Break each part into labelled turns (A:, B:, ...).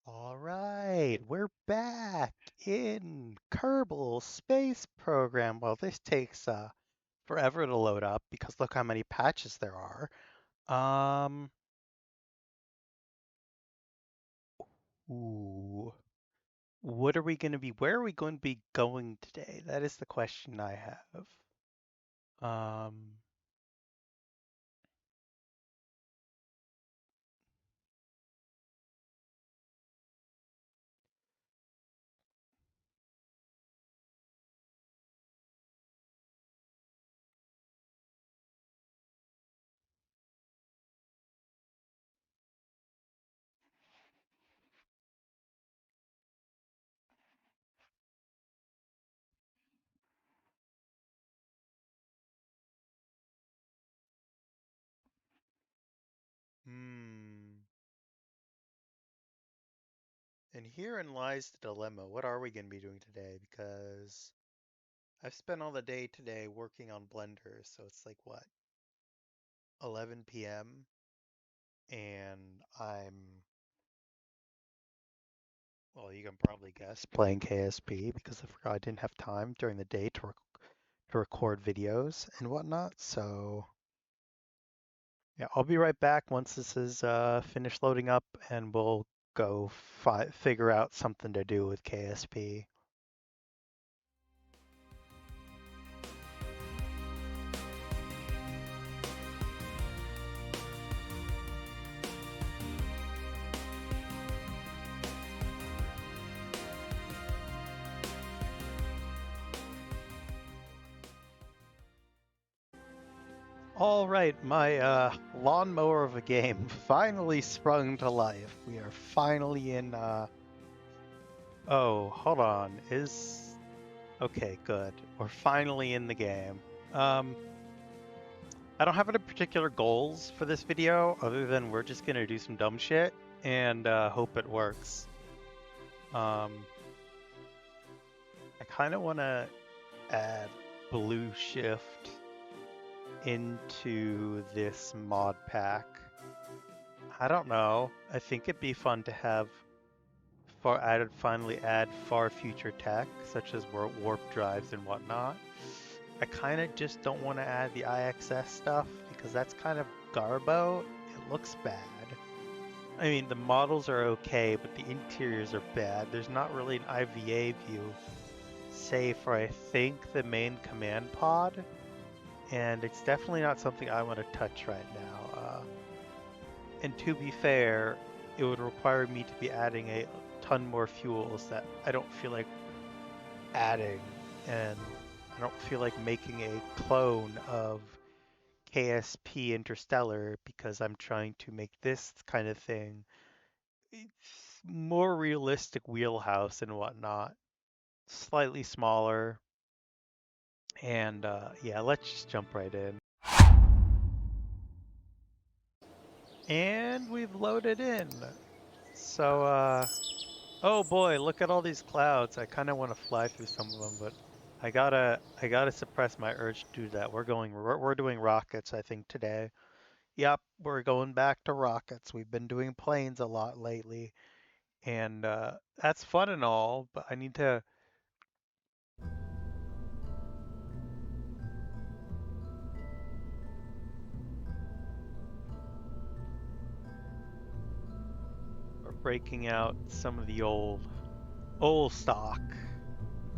A: All right, we're back in Kerbal Space Program. Well, this takes forever to load up because look how many patches there are. Um, ooh, what are we going to be? Where are we going to be going today? That is the question I have. Um, hmm. And herein lies the dilemma. What are we going to be doing today? Because I've spent all the day today working on Blender, so it's like what, 11 p.m. and well, you can probably guess, playing KSP because I forgot I didn't have time during the day to record videos and whatnot. So yeah, I'll be right back once this is finished loading up, and we'll go figure out something to do with KSP. All right, my lawnmower of a game finally sprung to life. We are finally in. Oh, hold on. Okay, good. We're finally in the game. Um, I don't have any particular goals for this video other than we're just gonna do some dumb shit and hope it works. Um, I kind of want to add blue shift into this mod pack. I don't know. I think it'd be fun to have finally add far future tech such as warp drives and whatnot. I kind of just don't want to add the IXS stuff because that's kind of garbo. It looks bad. I mean, the models are okay, but the interiors are bad. There's not really an IVA view, save for I think the main command pod, and it's definitely not something I want to touch right now. And to be fair, it would require me to be adding a ton more fuels that I don't feel like adding, and I don't feel like making a clone of KSP Interstellar because I'm trying to make this kind of thing more realistic wheelhouse and whatnot, slightly smaller, and yeah, let's just jump right in. And we've loaded in. So, oh boy, look at all these clouds. I kind of want to fly through some of them, but I gotta suppress my urge to do that. We're doing rockets, I think, today. Yep, we're going back to rockets. We've been doing planes a lot lately, and that's fun and all, but I need to. We're breaking out some of the old stock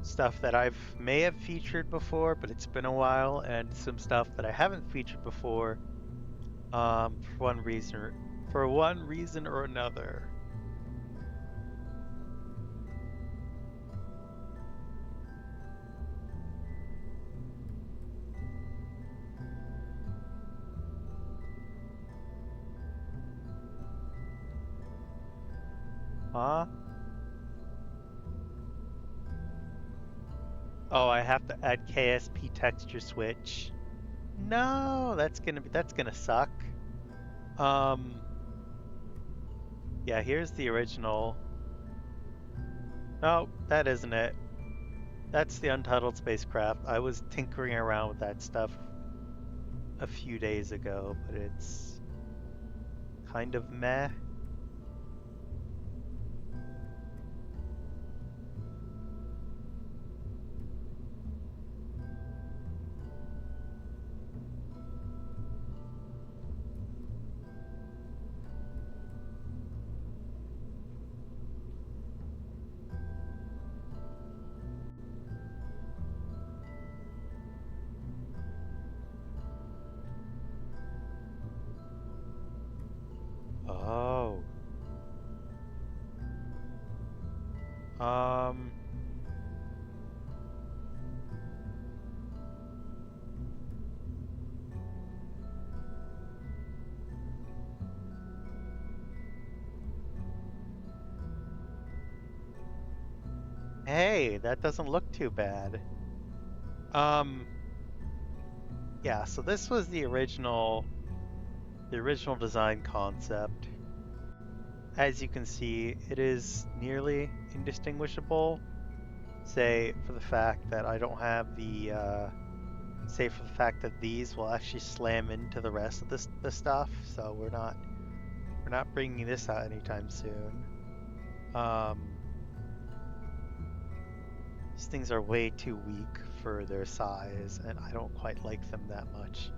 A: stuff that I've may have featured before, but it's been a while, and some stuff that I haven't featured before, for one reason or another. Huh? Oh, I have to add KSP texture switch. No, that's gonna suck. Um, yeah, here's the original. No, that isn't it. That's the Untitled spacecraft. I was tinkering around with that stuff a few days ago, but it's kind of meh. Hey, that doesn't look too bad. Yeah, so this was the original design concept. As you can see, it is nearly indistinguishable. Say for the fact that I don't have the say for the fact that these will actually slam into the rest of the stuff, so we're not bringing this out anytime soon. These things are way too weak for their size, and I don't quite like them that much.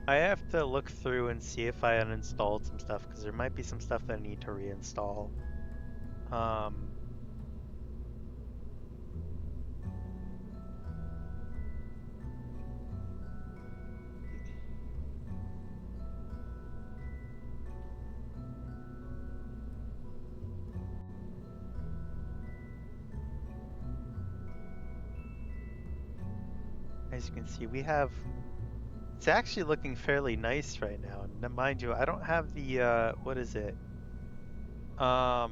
A: I have to look through and see if I uninstalled some stuff, because there might be some stuff that I need to reinstall. As you can see, it's actually looking fairly nice right now. And mind you, I don't have the, what is it? What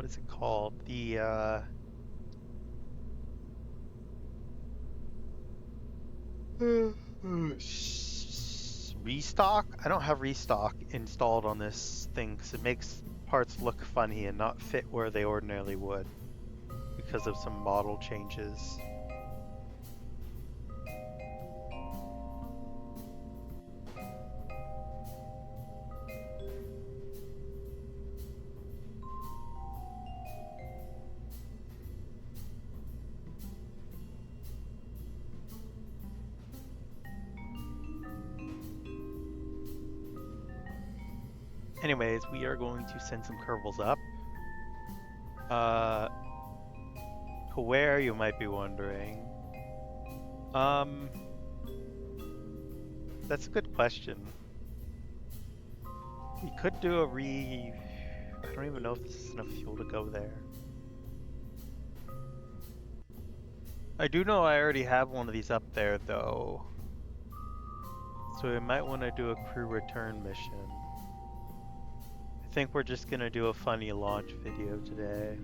A: is it called? The, restock? I don't have restock installed on this thing because it makes parts look funny and not fit where they ordinarily would because of some model changes. Anyways, we are going to send some kerbals up. To where, you might be wondering. That's a good question. We could do I don't even know if this is enough fuel to go there. I do know I already have one of these up there, though. So we might want to do a crew return mission. I think we're just gonna do a funny launch video today.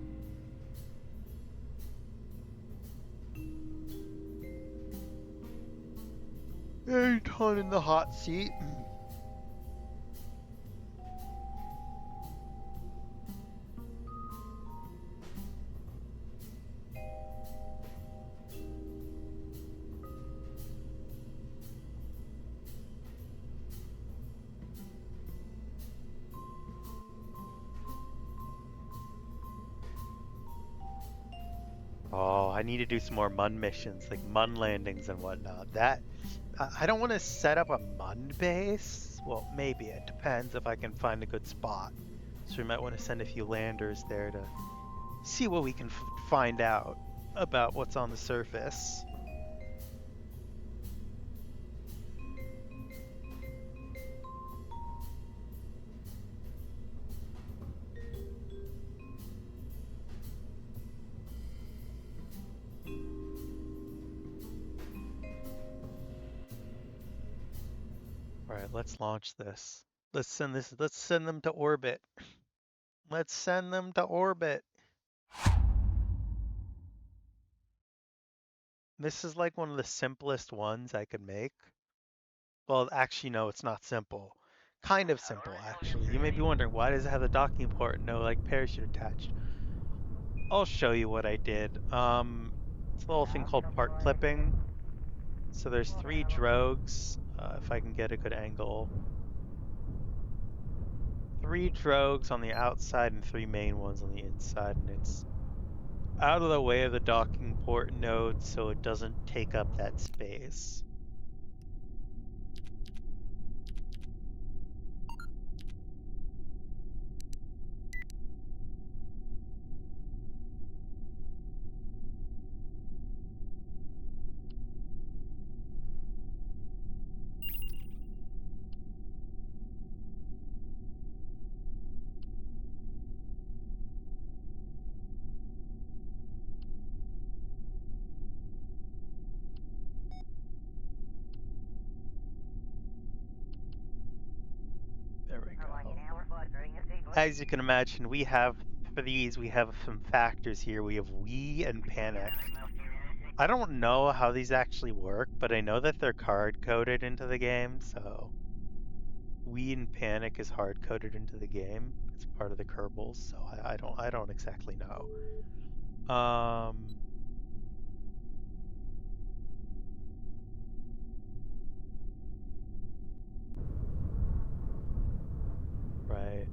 A: Anton in the hot seat. Oh, I need to do some more MUN missions, like MUN landings and whatnot. I don't want to set up a MUN base. Well, maybe it depends if I can find a good spot. So we might want to send a few landers there to see what we can find out about what's on the surface. Alright, let's launch this. Let's send them to orbit. Let's send them to orbit. This is like one of the simplest ones I could make. Well, actually, no, it's not simple. Kind of simple, actually. You may be wondering, why does it have the docking port and no, like, parachute attached? I'll show you what I did. It's a little thing called part clipping. So there's 3 drogues, if I can get a good angle. 3 drogues on the outside and 3 main ones on the inside, and it's out of the way of the docking port node so it doesn't take up that space. As you can imagine, we have, for these, we have some factors here. We have we and panic. I don't know how these actually work, but I know that they're hard-coded into the game, so we and panic is hard-coded into the game. It's part of the kerbals, so I don't exactly know. Right.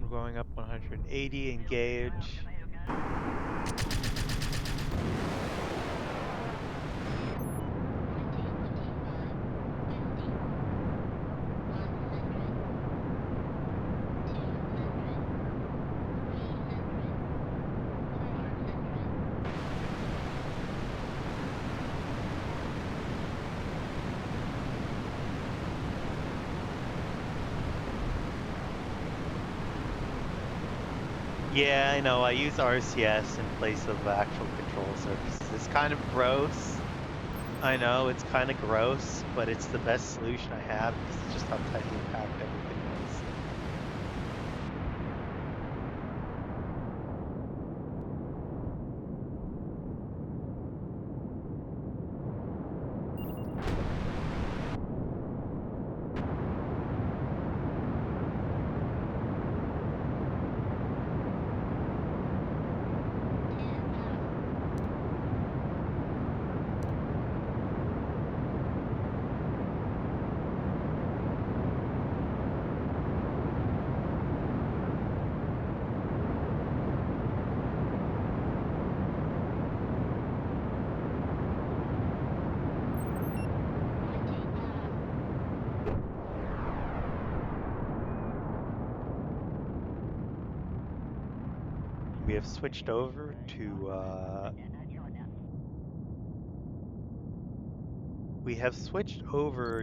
A: We're going up 180, engage. Yeah, I know, I use RCS in place of actual control surfaces. It's kind of gross. I know, it's kind of gross, but it's the best solution I have because it's just how tightly packed everything is. We have switched over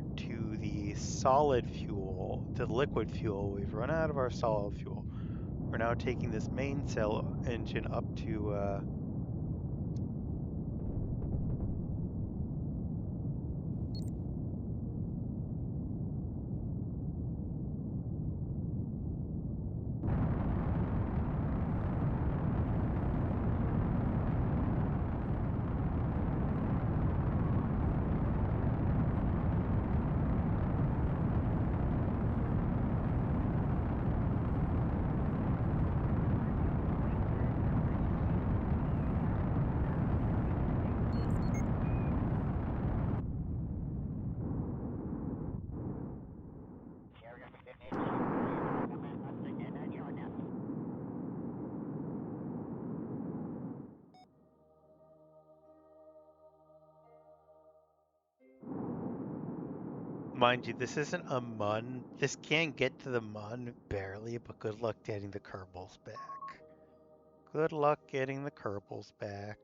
A: to the solid fuel, to the liquid fuel. We've run out of our solid fuel. We're now taking this mainsail engine up to mind you, this isn't a mun. This can't get to the mun barely, but good luck getting the kerbals back. Good luck getting the kerbals back.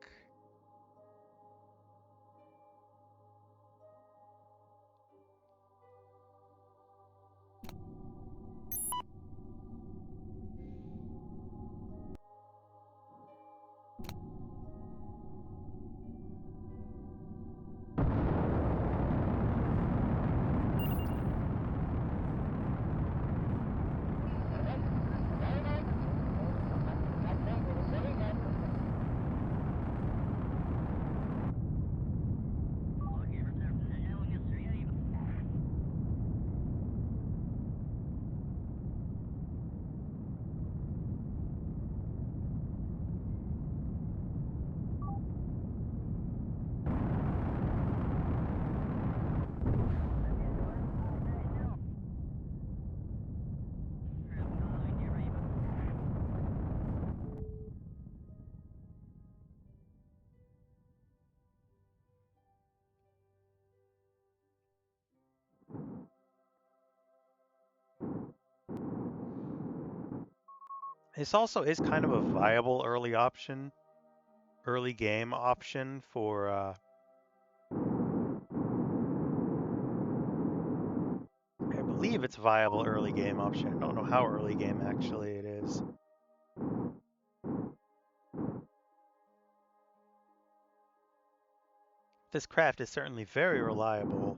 A: This also is kind of a viable early game option for I believe it's a viable early game option. I don't know how early game actually it is. This craft is certainly very reliable.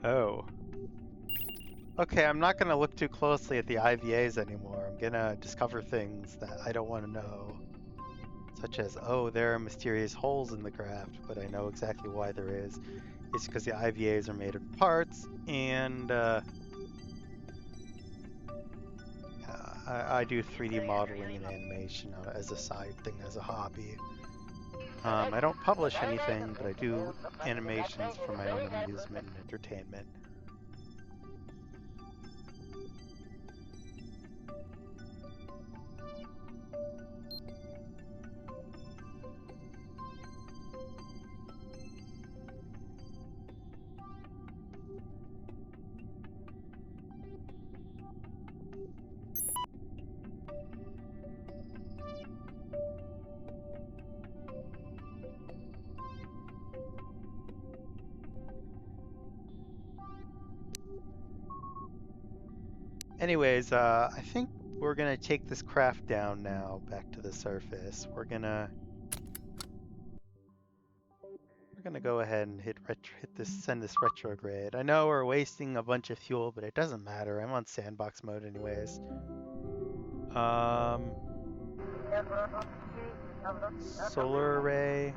A: Oh. Okay, I'm not going to look too closely at the IVAs anymore. I'm going to discover things that I don't want to know. Such as, oh, there are mysterious holes in the craft, but I know exactly why there is. It's because the IVAs are made of parts, and I do 3D modeling and animation as a side thing, as a hobby. I don't publish anything, but I do animations for my own amusement and entertainment. Anyways, I think we're gonna take this craft down now, back to the surface. We're gonna go ahead and send this retrograde. I know we're wasting a bunch of fuel, but it doesn't matter. I'm on sandbox mode anyways. Solar array.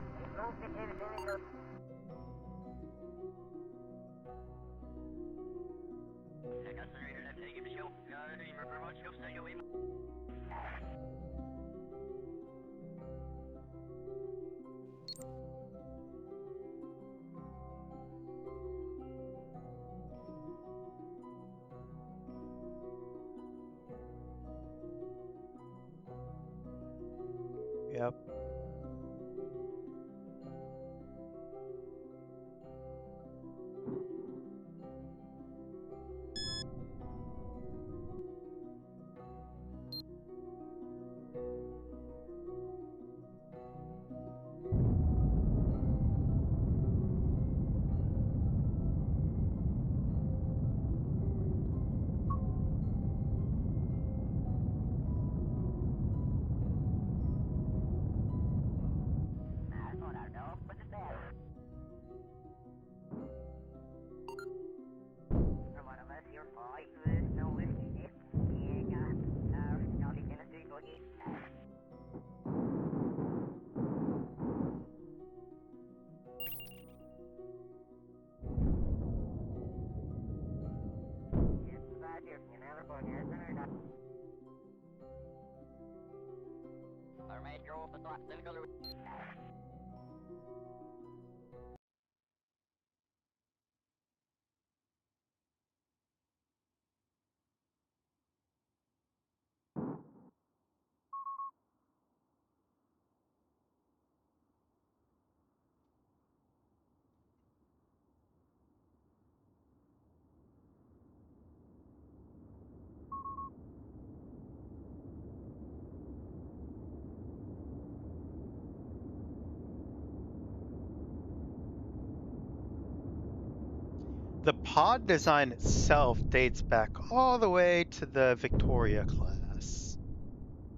A: The pod design itself dates back all the way to the Victoria class,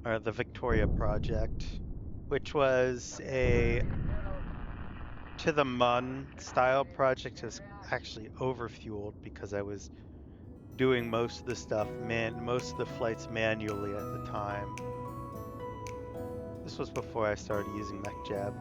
A: or the Victoria project, which was a to the Mun style project. Is actually overfueled because I was doing most of the stuff, most of the flights manually at the time. This was before I started using Mechjeb.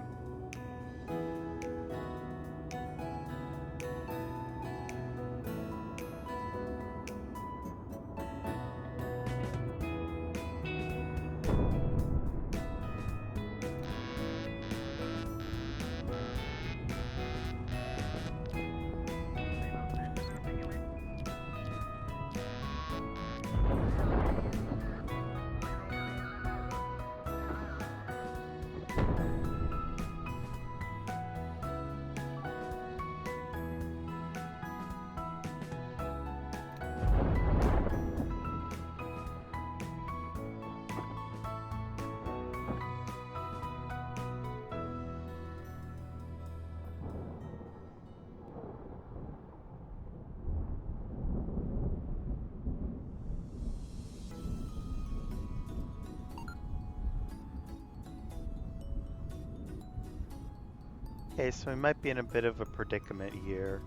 A: Okay, so we might be in a bit of a predicament here.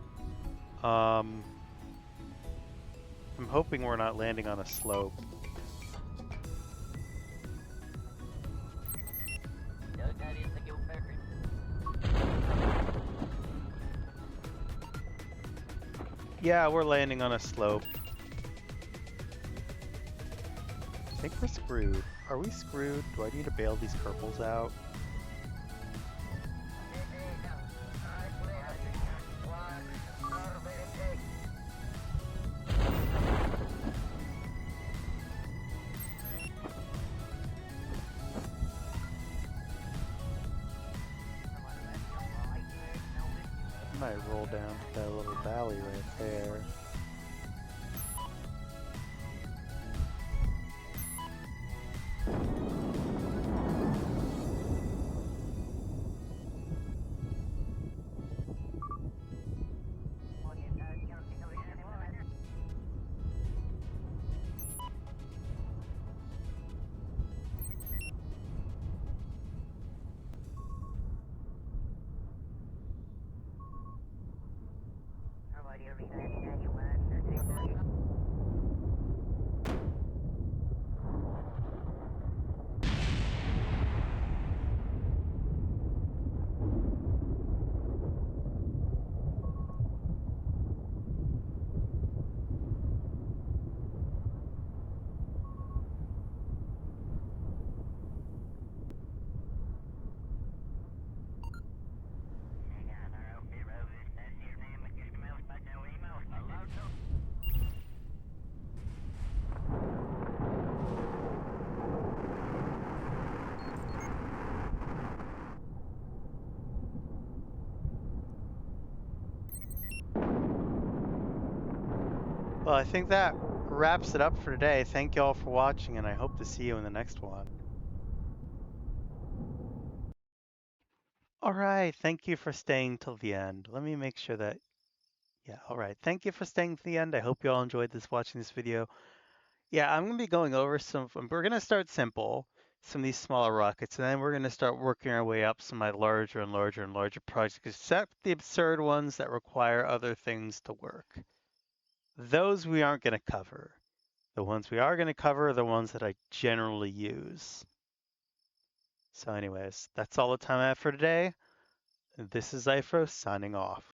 A: I'm hoping we're not landing on a slope. Yeah, we're landing on a slope. I think we're screwed. Are we screwed? Do I need to bail these kerbals out? I might roll down to that little valley right there. Well, I think that wraps it up for today. Thank you all for watching, and I hope to see you in the next one. All right, thank you for staying till the end. Let me make sure that, yeah, all right. Thank you for staying to the end. I hope you all enjoyed watching this video. Yeah, I'm gonna be going over we're gonna start simple, some of these smaller rockets, and then we're gonna start working our way up some of my larger and larger and larger projects, except the absurd ones that require other things to work. Those we aren't gonna cover. The ones we are gonna cover are the ones that I generally use. So anyways, that's all the time I have for today. This is XyphrosTheDragon signing off.